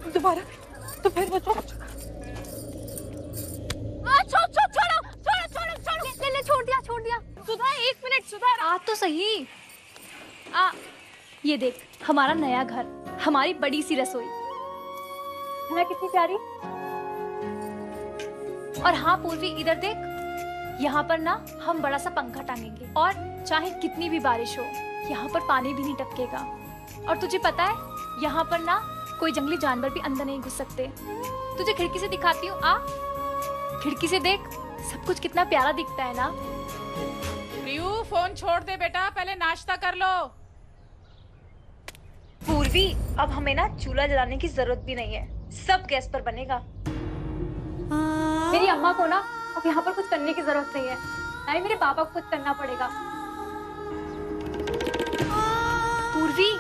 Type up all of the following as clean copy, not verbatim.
दोबारा तो फिर वो छोड़ो छोड़ दिया। सुधा, 1 मिनट सुधा, आ तो सही। ये देख, हमारा नया घर, हमारी बड़ी सी रसोई है ना, कितनी प्यारी। और हाँ पूर्वी, इधर देख, यहाँ पर ना हम बड़ा सा पंखा टांगेंगे और चाहे कितनी भी बारिश हो यहाँ पर पानी भी नहीं टपकेगा। और तुझे पता है यहाँ पर ना कोई जंगली जानवर भी अंदर नहीं घुस सकते। तुझे खिड़की से दिखाती हूँ, आ खिड़की से देख, सब कुछ कितना प्यारा दिखता है ना। प्रियू, फोन छोड़ दे बेटा, पहले नाश्ता कर लो। पूर्वी, अब हमें ना चूल्हा जलाने की जरूरत भी नहीं है, सब गैस पर बनेगा। मेरी अम्मा को ना अब यहाँ पर कुछ करने की जरूरत नहीं है, ना ही मेरे पापा को कुछ करना पड़ेगा। पूर्वी,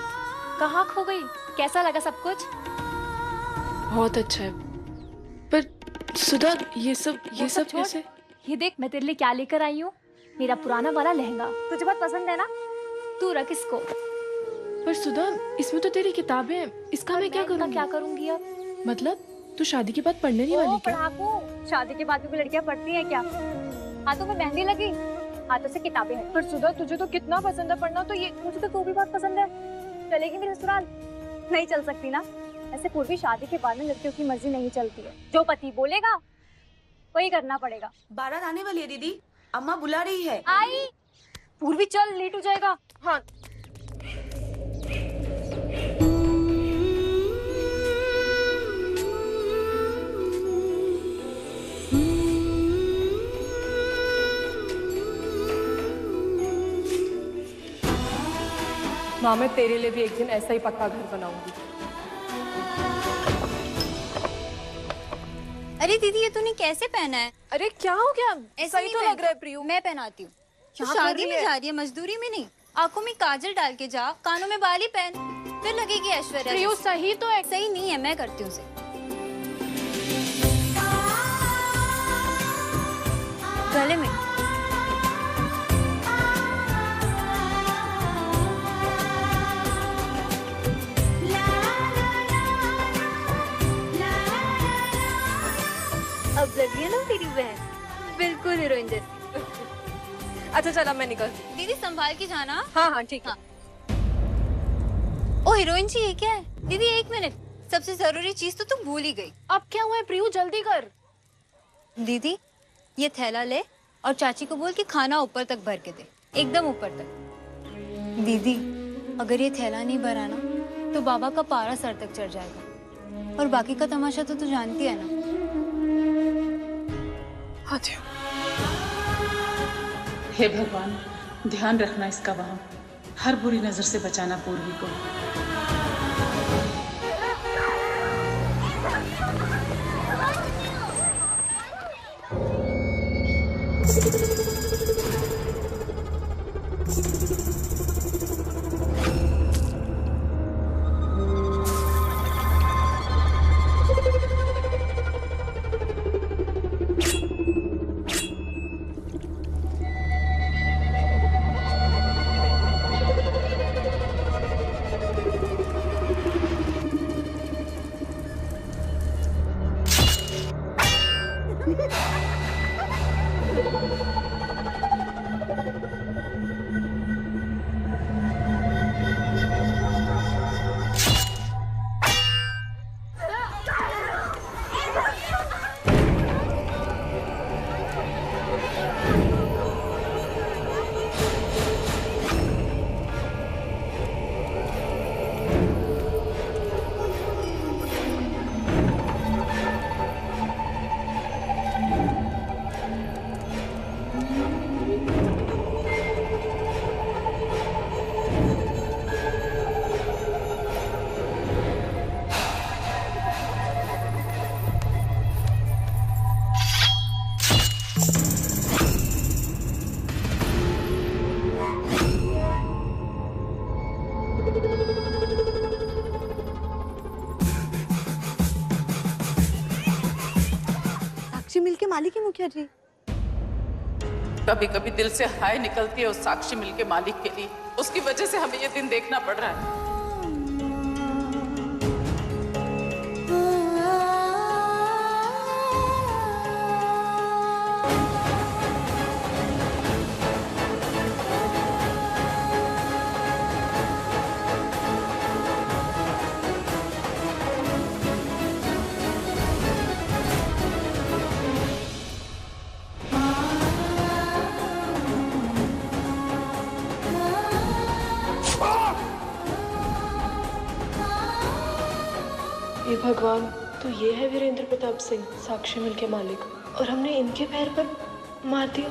कहाँ खो गई? कैसा लगा सब कुछ? बहुत अच्छा है, पर सुधा ये सब कैसे? ये देख, मैं तेरे लिए क्या लेकर आई हूँ, मेरा पुराना वाला लहंगा। तुझे बहुत पसंद है ना, तू रख इसको। पर सुधा, इसमें तो तेरी किताबें हैं, इसका मैं क्या करूँगी? क्या करूँगी अब? मतलब तू शादी के बाद पढ़ने नहीं वाली क्या? पढ़ाकू, शादी के बाद भी कोई लड़कियां पढ़ती हैं क्या? हाथों में मेहंदी लगी, हाथों से किताबें हैं। पर सुधा, तुझे तो कितना पसंद है पढ़ना, तो ये मुझे तो तू भी बहुत पसंद है। चलेगी मेरे ससुराल? नहीं चल सकती ना। ऐसे पूर्वी, शादी के बाद में लड़कियों की मर्जी नहीं चलती है, जो पति बोलेगा वही करना पड़ेगा। बारात आने वाली है दीदी, अम्मा बुला रही है। आई पूर्वी, चल, लेट हो जाएगा। हाँ। माँ, मैं तेरे लिए भी एक दिन ऐसा ही पक्का घर बनाऊंगी। अरे दीदी, ये तूने कैसे पहना है? अरे क्या हो गया? ऐसे सही तो लग रहा है प्रियू। मैं पहनाती हूँ। क्या कर शादी रही में है? जा रही है, मजदूरी में नहीं। आंखों में काजल डाल के जा, कानों में बाली पहन, फिर लगेगी ऐश्वर्या प्रियू, जैसी। सही तो है। सही नहीं है, मैं करती हूँ उसे। गले में अब लगी है ना तेरी बहन, बिल्कुल हीरोइन जैसी। अच्छा चला, मैं निकल। दीदी संभाल के जाना। हाँ हाँ ठीक है। ओ हीरोइन जी, ये क्या है? दीदी 1 मिनट, सबसे जरूरी चीज तो तुम भूल ही गई। अब क्या हुआ है प्रियू, जल्दी कर। दीदी, ये थैला ले और चाची को बोल कि खाना ऊपर तक भर के दे, एकदम ऊपर तक। दीदी, अगर ये थैला नहीं भरा ना तो बाबा का पारा सर तक चढ़ जाएगा, और बाकी का तमाशा तो तू जानती है ना। हाँ जी। हे भगवान, ध्यान रखना इसका वहाँ, हर बुरी नजर से बचाना पूर्वी को। साक्षी मिल के मालिक है मुखिया जी। कभी कभी दिल से हाय निकलती है उस साक्षी मिल के मालिक के लिए, उसकी वजह से हमें ये दिन देखना पड़ रहा है। भगवान, तो ये है वीरेंद्र प्रताप सिंह, साक्षी मिल के मालिक, और हमने इनके पैर पर मार दिया।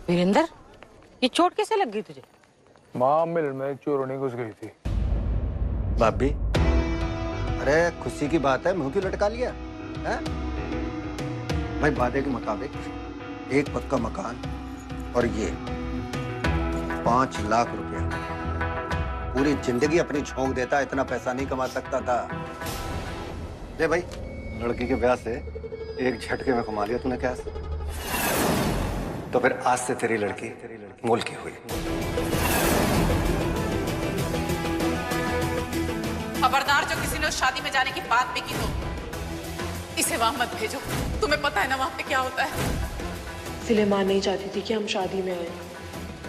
वीरेंद्र, ये चोट कैसे लग गई तुझे? माँ मिल में चोरनी घुस गई थी। भाभी, अरे खुशी की बात है, मुंह क्यों लटका लिया है? भाई वादे के मुताबिक एक पक्का मकान और ये 5 लाख रुपया। पूरी जिंदगी अपनी झोंक देता, इतना पैसा नहीं कमा सकता था। ले भाई, लड़की के ब्याह से एक झटके में कमा लिया तूने कैसे? तो फिर आज से तेरी लड़की मोल की हुई। खबरदार, जो किसी ने उस शादी में जाने की बात भी की तो इसे वहां मत भेजो। तुम्हें पता है ना वहां पे क्या होता है। इसलिए माँ नहीं चाहती थी कि हम शादी में आए,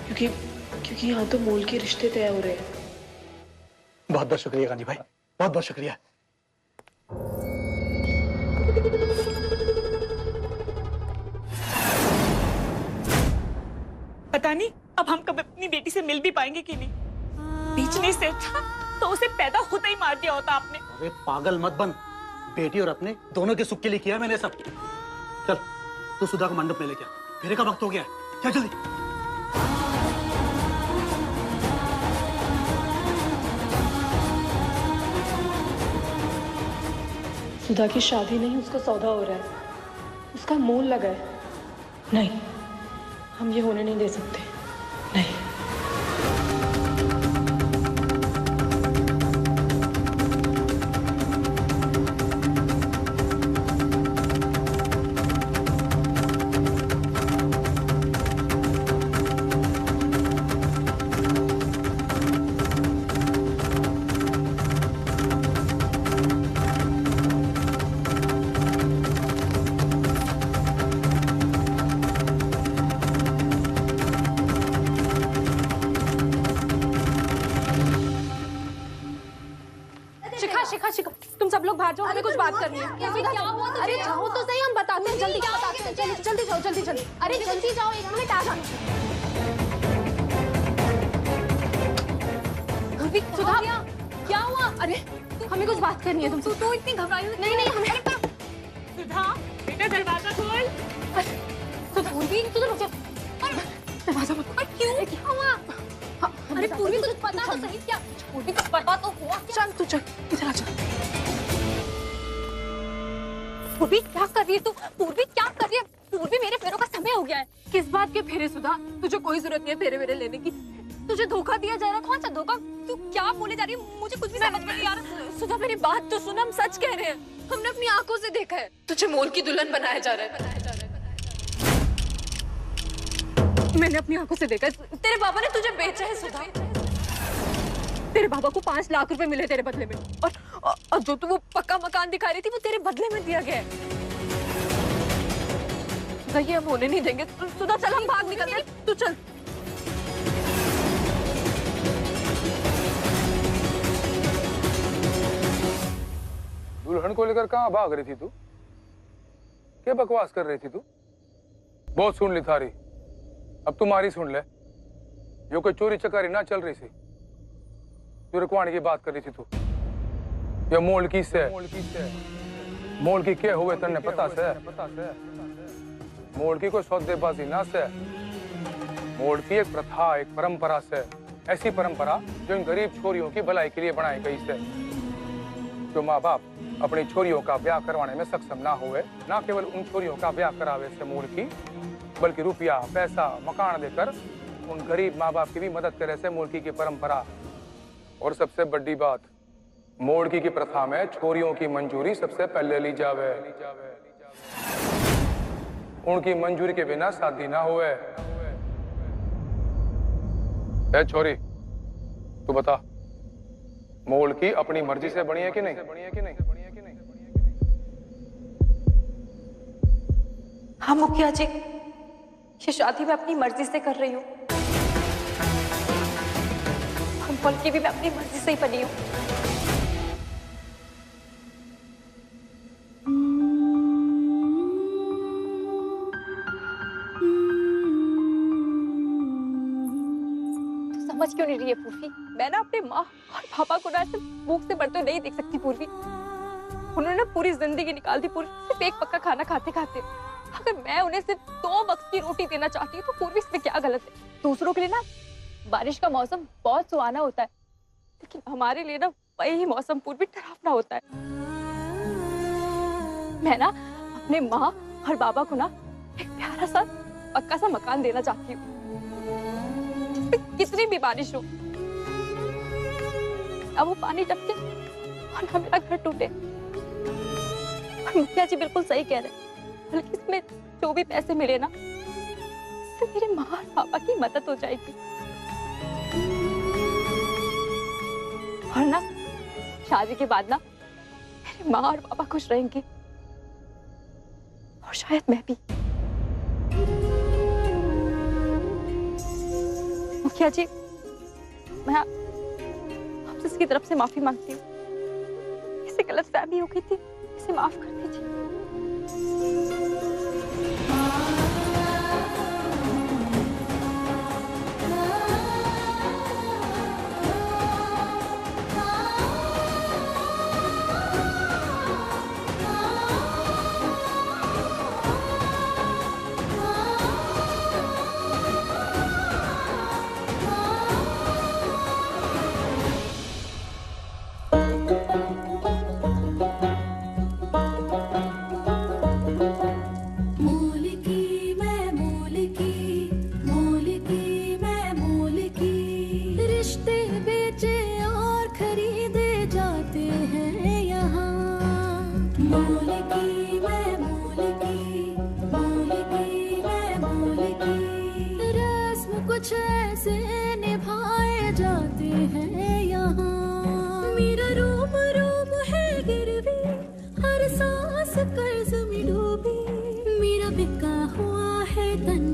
क्योंकि यहाँ तो मोल के रिश्ते तय हो रहे हैं। बहुत बहुत शुक्रिया गांधी भाई, बहुत बहुत शुक्रिया। पता नहीं अब हम कब अपनी बेटी से मिल भी पाएंगे कि नहीं। बेचने से अच्छा तो उसे पैदा होता ही मार दिया होता आपने। अरे पागल मत बन, बेटी और अपने दोनों के सुख के लिए किया मैंने सब। चल तू सुधा को मंडप में लेके आ, फेरे का वक्त हो गया है। चल जल्दी। सुधा की शादी नहीं, उसका सौदा हो रहा है, उसका मोल लगा है। नहीं, हम ये होने नहीं दे सकते। नहीं। शिखा, तुम सब लोग बाहर जाओ, हमें कुछ बात करनी है। अरे जाओ तो सही, हम बताते हैं, जल्दी बताते हैं। जल्दी जाओ, जल्दी। अरे जल्दी जाओ, 1 मिनट आ जाओ। सुधा, क्या हुआ? अरे हमें कुछ बात करनी है तुमसे। तू इतनी घबराई हुई? नहीं, हमें सुधा, बेटा दरवाजा खोल। पूर्वी, तू तो रुक जा। दरवाजा मत खोल। क्यों? क्या हुआ? अरे पूर्वी, कुछ पता तो सही। क्या पूर्वी, कुछ पता तो हुआ? चल तू, चल इधर आ। पूर्वी, क्या कर रही है तू? पूर्वी, क्या कर रही है? पूर्वी, मेरे फेरों का समय हो गया है। किस बात के फेरे सुधा? तुझे कोई जरूरत नहीं है फेरे वेरे लेने की। तुझे धोखा दिया जा रहा। कौन सा धोखा? तू क्या बोले जा रही है? मुझे कुछ भी समझ में नहीं आ रहा। सुधा, मेरी बात तो सुन, हम सच कह रहे हैं। हमने अपनी आंखों से देखा है, तुझे मोल की दुल्हन बनाया जा रहा है। मैंने अपनी आंखों से देखा है। तेरे बाबा ने तुझे बेचा है सुधा। तेरे बाबा को 5 लाख रुपए मिले तेरे बदले में, और जो तू वो पक्का मकान दिखा रही थी वो तेरे बदले में दिया गया है। सुधा, ये हम होने नहीं देंगे। सुधा, चल हम भाग निकलते हैं। तू चल। दुल्हन को लेकर कहाँ भाग रही थी तू? क्या बकवास कर रही थी तू? बहुत सुन ली थारी, अब तुम्हारी सुन ले। यो कोई चोरी चकारी ना चल रही थी। जो रुकवाने की बात कर रही थी तू, ये मोल की से मोल की क्या हुए तन्ने पता से? मोल की कोई सौदेबाजी ना से। मोल की एक प्रथा, एक परंपरा से, ऐसी परंपरा जो इन गरीब छोरियों की भलाई के लिए बनाई गई से। जो माँ बाप अपनी छोरियों का ब्याह करवाने में सक्षम ना हुए, ना केवल उन छोरियों का ब्याह करावे से मोल की, बल्कि रुपया, पैसा, मकान देकर उन गरीब माँ बाप की भी मदद करे से मोलकी की परंपरा। और सबसे बड़ी बात, मोड़की की प्रथा में छोरियों की मंजूरी सबसे पहले ली जावे। उनकी मंजूरी के बिना शादी ना हुए। ए छोरी, तू बता, मोल की अपनी मर्जी से बनी है कि नहीं? हाँ मुखिया जी, ये शादी मैं अपनी मर्जी से कर रही हूँ। हम पलकी भी मैं अपनी मर्जी से ही बनी हूँ। क्यों नहीं रही है पूर्वी? मैं ना अपने माँ और पापा को ना सिर्फ भूख से मरते नहीं देख सकती पूर्वी। उन्होंने ना पूरी जिंदगी निकाल दी पूर्वी, सिर्फ एक पक्का खाना खाते खाते। अगर मैं उन्हें सिर्फ 2 वक्त की रोटी देना चाहती हूँ तो पूर्वी इसमें क्या गलत है? दूसरों के लिए ना बारिश का मौसम बहुत सुहाना होता है, लेकिन हमारे लिए ना वही मौसम पूर्वी डरावना होता है। मैं ना अपने माँ और बाबा को ना एक प्यारा सा पक्का सा मकान देना चाहती हूँ, जिसमें कितनी भी बारिश हो ना वो पानी टपके और ना मेरा घर टूटे। और मुखिया जी बिल्कुल सही कह रहे हैं, बल्कि इसमें जो भी पैसे मिले ना इससे मेरे माँ और पापा की मदद हो जाएगी। और ना शादी के बाद ना मेरे माँ और पापा खुश रहेंगे और शायद मैं भी। मुखिया जी, मैं आपसे इसकी तरफ से माफी मांगती हूँ। इसे गलतफहमी हो गई थी, इसे माफ कर दीजिए। कुछ ऐसे निभाए जाते हैं यहाँ। मेरा रोम रोम है गिरवी, हर सांस कर्ज में डूबी। मेरा बिका हुआ है तन